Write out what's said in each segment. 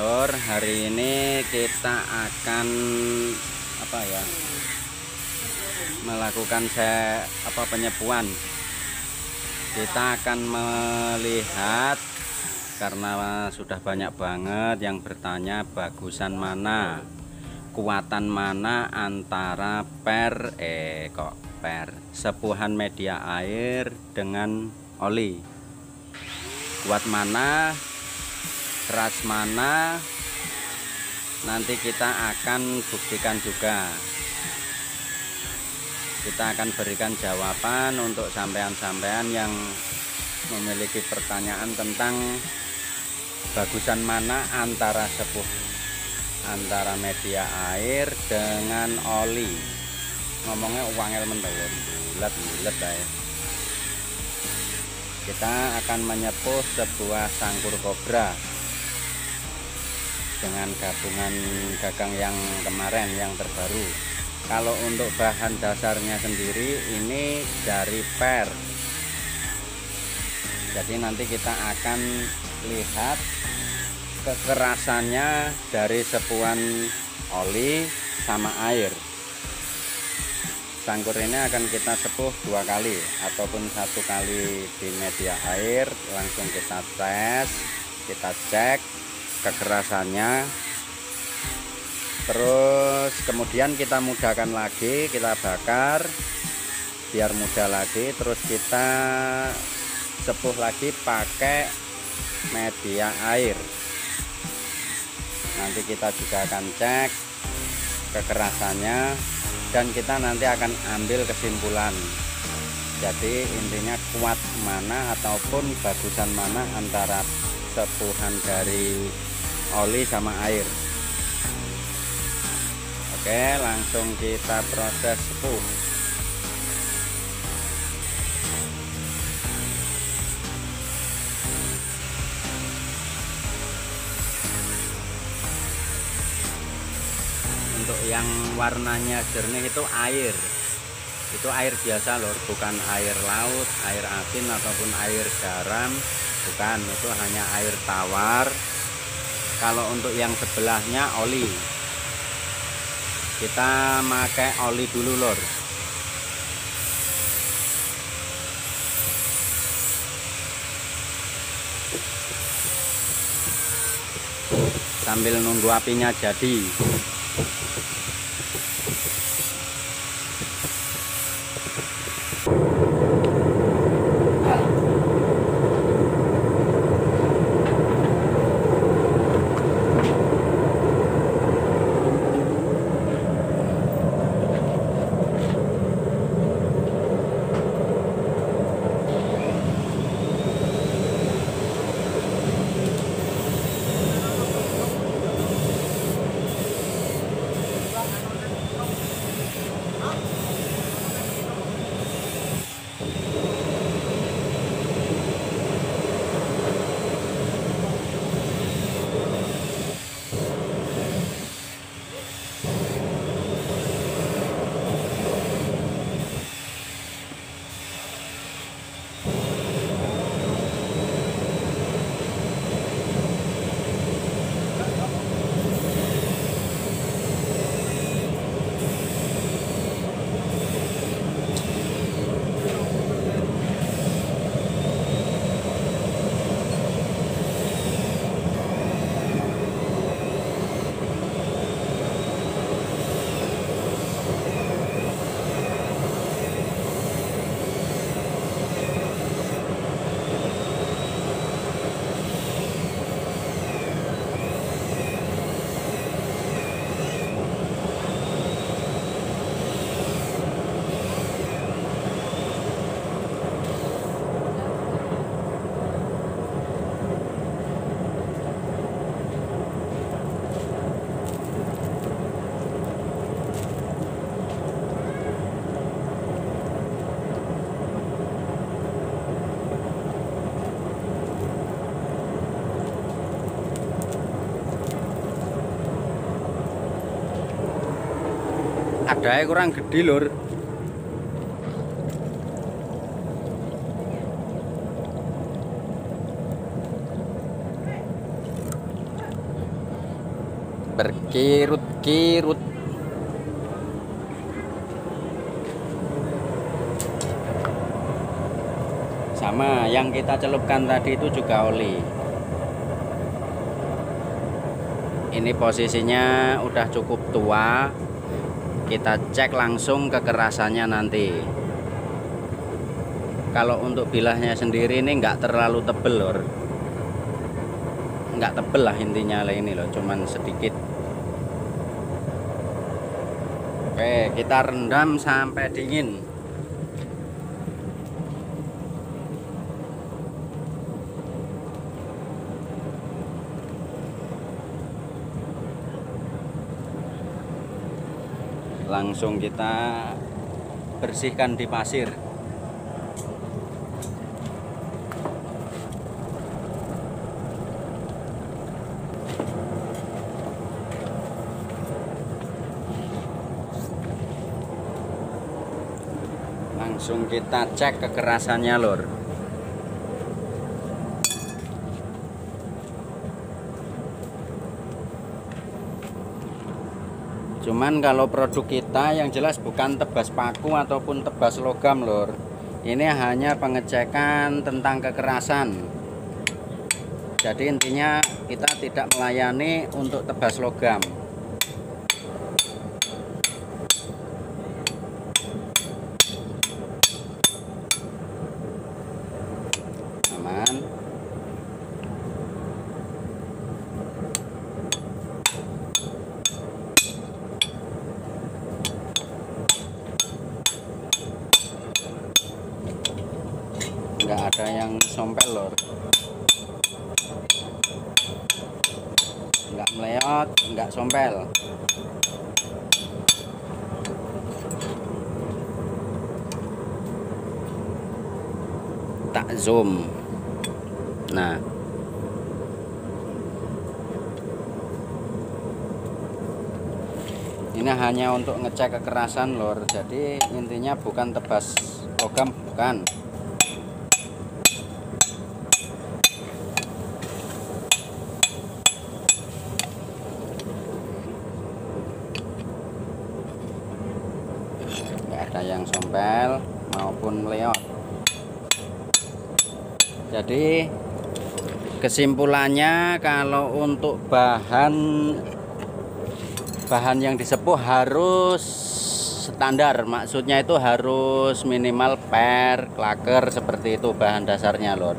Lur, hari ini kita akan melakukan penyepuan. Kita akan melihat, karena sudah banyak banget yang bertanya bagusan mana, kuatan mana antara sepuhan media air dengan oli. Kuat mana, keras mana, nanti kita akan buktikan juga. Kita akan berikan jawaban untuk sampean-sampean yang memiliki pertanyaan tentang bagusan mana antara media air dengan oli. Ngomongnya uangel mentelur bulat ya. Kita akan menyepuh sebuah sangkur kobra dengan gabungan gagang yang kemarin, yang terbaru. Kalau untuk bahan dasarnya sendiri ini dari per. Jadi nanti kita akan lihat kekerasannya dari sepuhan oli sama air. Sangkur ini akan kita sepuh 2 kali ataupun 1 kali di media air. Langsung kita tes, kita cek kekerasannya, terus kemudian kita mudahkan lagi, kita bakar biar mudah lagi, terus kita sepuh lagi pakai media air. Nanti kita juga akan cek kekerasannya dan kita nanti akan ambil kesimpulan. Jadi intinya kuat mana ataupun bagusan mana antara sepuhan dari oli sama air. Oke, langsung kita proses sepuh. Untuk yang warnanya jernih itu air. Itu air biasa lor, bukan air laut, air asin ataupun air garam, bukan, itu hanya air tawar. Kalau untuk yang sebelahnya oli, kita pakai oli dulu lor. Sambil nunggu apinya jadi. Adanya kurang gede lur. berkirut-kirut. Sama yang kita celupkan tadi itu juga oli. Ini posisinya udah cukup tua. Kita cek langsung kekerasannya nanti. Kalau untuk bilahnya sendiri ini nggak terlalu tebel lor, nggak tebel lah intinya lah, ini loh cuman sedikit. Oke, kita rendam sampai dingin. Langsung kita bersihkan di pasir. Langsung kita cek kekerasannya lor. Cuman kalau produk kita yang jelas bukan tebas paku ataupun tebas logam lor. Ini hanya pengecekan tentang kekerasan. Jadi intinya kita tidak melayani untuk tebas logam. Aman. Nggak ada yang sompel lor, nggak meleot, nggak sompel. Tak zoom. Nah, ini hanya untuk ngecek kekerasan lor. Jadi intinya bukan tebas logam, bukan. Nggak ada yang sompel maupun meleot. Jadi kesimpulannya kalau untuk bahan yang disepuh harus standar, maksudnya itu harus minimal per, klaker, seperti itu bahan dasarnya lor.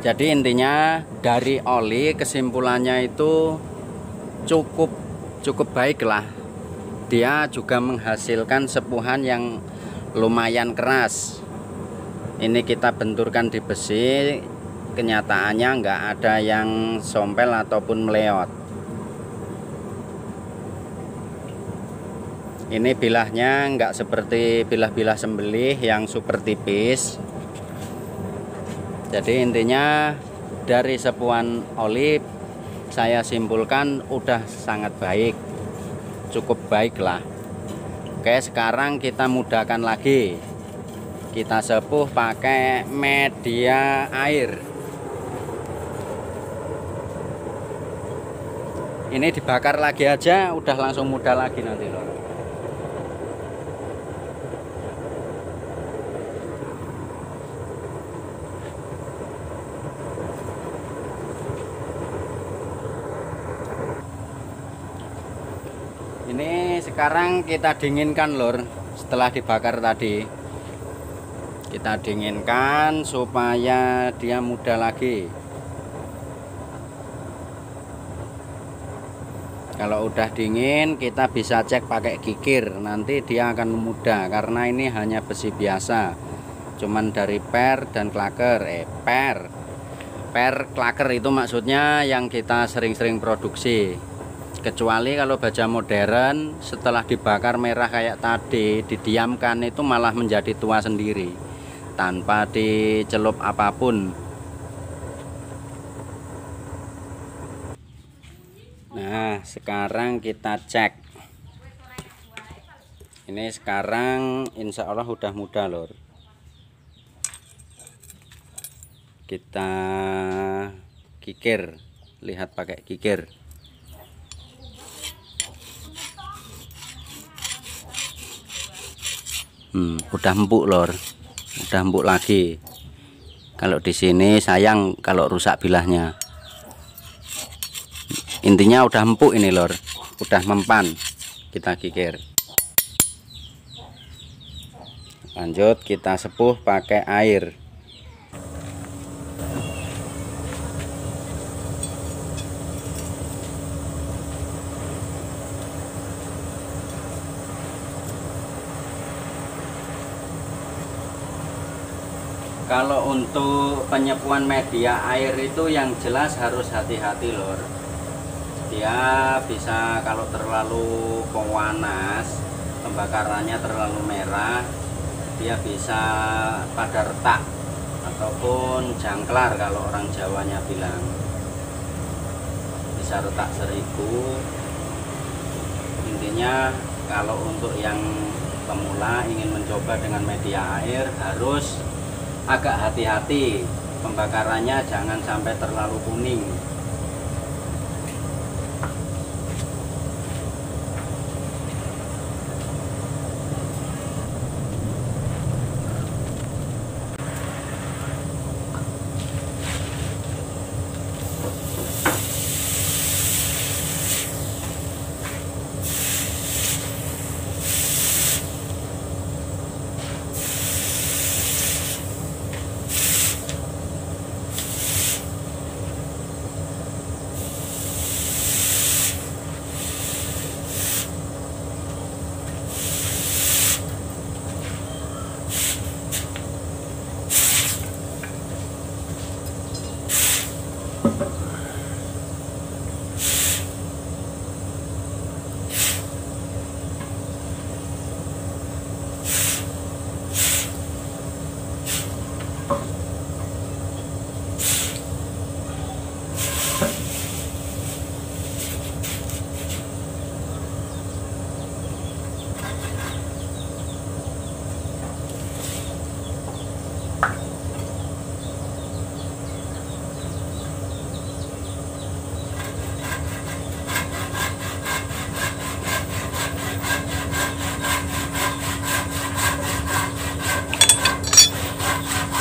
Jadi intinya dari oli kesimpulannya itu cukup baik lah. Dia juga menghasilkan sepuhan yang lumayan keras. Ini kita benturkan di besi, kenyataannya nggak ada yang sompel ataupun meleot. Ini bilahnya nggak seperti bilah-bilah sembelih yang super tipis. Jadi intinya dari sepuhan oli saya simpulkan udah sangat baik, cukup baik lah. Oke, sekarang kita mudahkan lagi. Kita sepuh pakai media air. Ini dibakar lagi aja udah langsung mudah lagi nanti loh. Ini sekarang kita dinginkan lor. Setelah dibakar tadi kita dinginkan supaya dia mudah lagi. Kalau udah dingin kita bisa cek pakai kikir, nanti dia akan mudah karena ini hanya besi biasa. Cuman dari per dan klaker, per klaker itu maksudnya yang kita sering-sering produksi. Kecuali kalau baja modern setelah dibakar merah kayak tadi, didiamkan itu malah menjadi tua sendiri tanpa dicelup apapun. Nah, sekarang kita cek. Ini sekarang insya Allah udah mudah lor. Kita kikir. lihat pakai kikir. Udah empuk lor, udah empuk lagi. Kalau di sini sayang kalau rusak bilahnya. Intinya udah empuk ini lor, udah mempan. Kita kikir. Lanjut kita sepuh pakai air. Kalau untuk penyepuan media air itu yang jelas harus hati-hati lor. Dia bisa kalau terlalu panas, pembakarannya terlalu merah, dia bisa pada retak ataupun jangklar kalau orang Jawanya bilang. Bisa retak seribu. Intinya kalau untuk yang pemula ingin mencoba dengan media air harus agak hati-hati, pembakarannya jangan sampai terlalu kuning.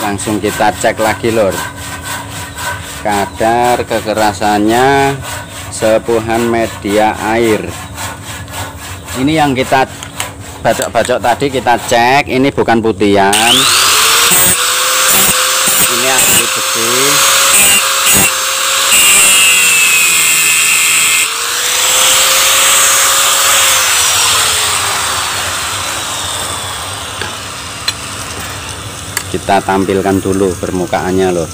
Langsung kita cek lagi lor, kadar kekerasannya sepuhan media air. Ini yang kita bacok-bacok tadi kita cek, ini bukan putihan, ini asli besi. Kita tampilkan dulu permukaannya loh.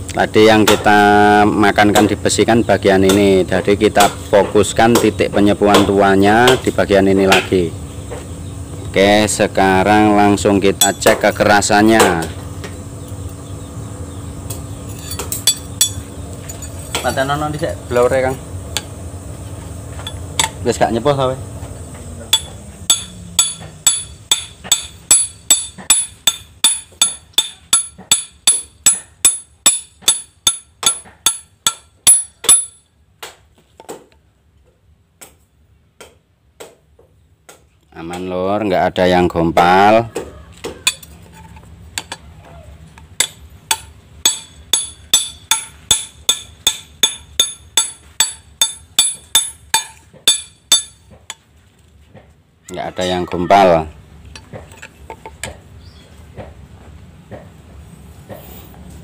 Tadi yang kita makankan dibesikan bagian ini, jadi kita fokuskan titik penyepuan tuanya di bagian ini lagi. Oke, sekarang langsung kita cek kekerasannya. Mata nono dhisik blore Kang. Wis gak nyepuh ta we. Aman lor, nggak ada yang gompal. Nggak ada yang gompal.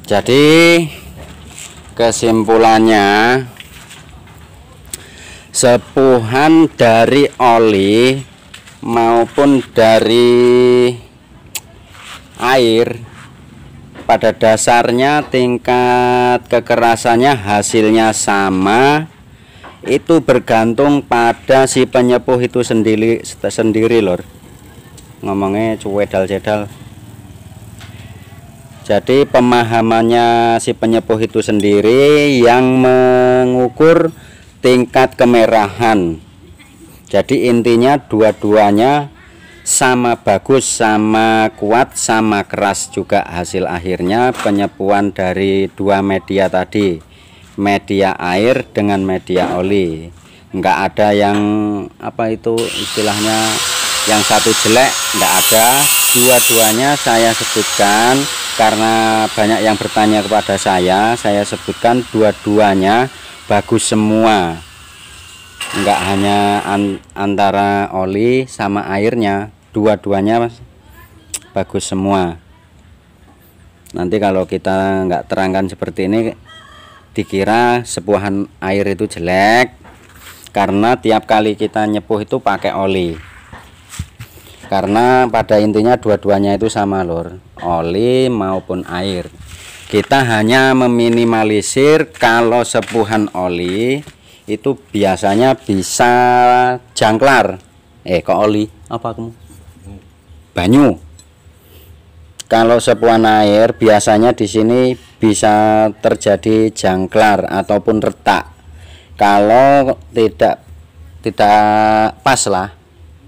Jadi kesimpulannya, sepuhan dari oli maupun dari air pada dasarnya tingkat kekerasannya hasilnya sama. Itu bergantung pada si penyepuh itu sendiri lor. Ngomongnya cuwedal cedal. Jadi pemahamannya si penyepuh itu sendiri yang mengukur tingkat kemerahan. Jadi intinya dua-duanya sama bagus, sama kuat, sama keras juga hasil akhirnya penyepuan dari dua media tadi, media air dengan media oli. Enggak ada yang apa itu istilahnya yang satu jelek, enggak ada. Dua-duanya saya sebutkan karena banyak yang bertanya kepada saya sebutkan dua-duanya bagus semua. Enggak hanya antara oli sama airnya, dua-duanya bagus semua. Nanti kalau kita nggak terangkan seperti ini dikira sepuhan air itu jelek, karena tiap kali kita nyepuh itu pakai oli. Karena pada intinya dua-duanya itu sama lur, oli maupun air. Kita hanya meminimalisir kalau sepuhan oli itu biasanya bisa jangklar. Kok oli? Apa kamu? Banyu. Kalau sepuhan air biasanya di sini bisa terjadi jangklar ataupun retak. Kalau tidak pas lah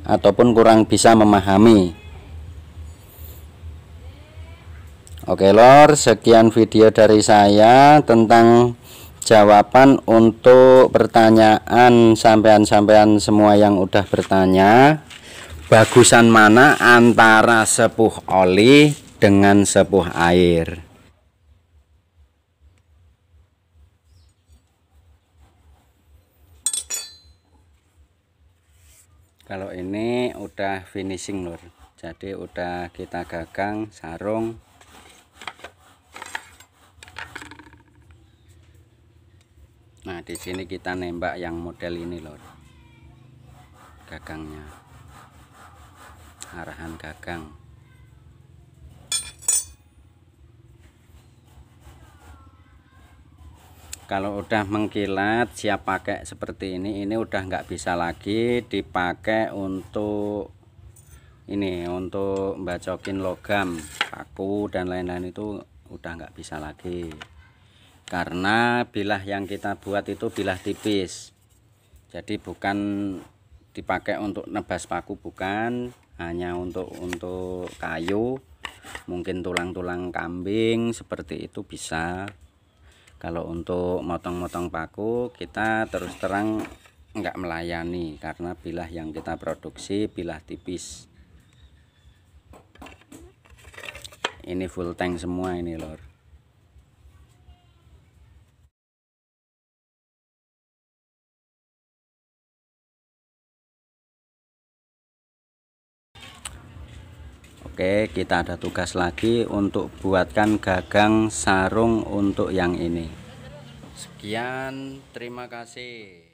ataupun kurang bisa memahami. Oke lor, sekian video dari saya tentang jawaban untuk pertanyaan sampean-sampean semua yang udah bertanya, bagusan mana antara sepuh oli dengan sepuh air. Kalau ini udah finishing lur, jadi udah kita gagang sarung. Nah, di sini kita nembak yang model ini lor, gagangnya, arahan gagang. Kalau udah mengkilat siap pakai seperti ini udah nggak bisa lagi dipakai untuk ini, untuk bacokin logam, paku dan lain-lain, itu udah nggak bisa lagi. Karena bilah yang kita buat itu bilah tipis, jadi bukan dipakai untuk nebas paku, bukan, hanya untuk kayu, mungkin tulang-tulang kambing seperti itu bisa. Kalau untuk motong-motong paku kita terus terang nggak melayani karena bilah yang kita produksi bilah tipis. Ini full tank semua ini lor. Oke, kita ada tugas lagi untuk buatkan gagang sarung untuk yang ini. Sekian, terima kasih.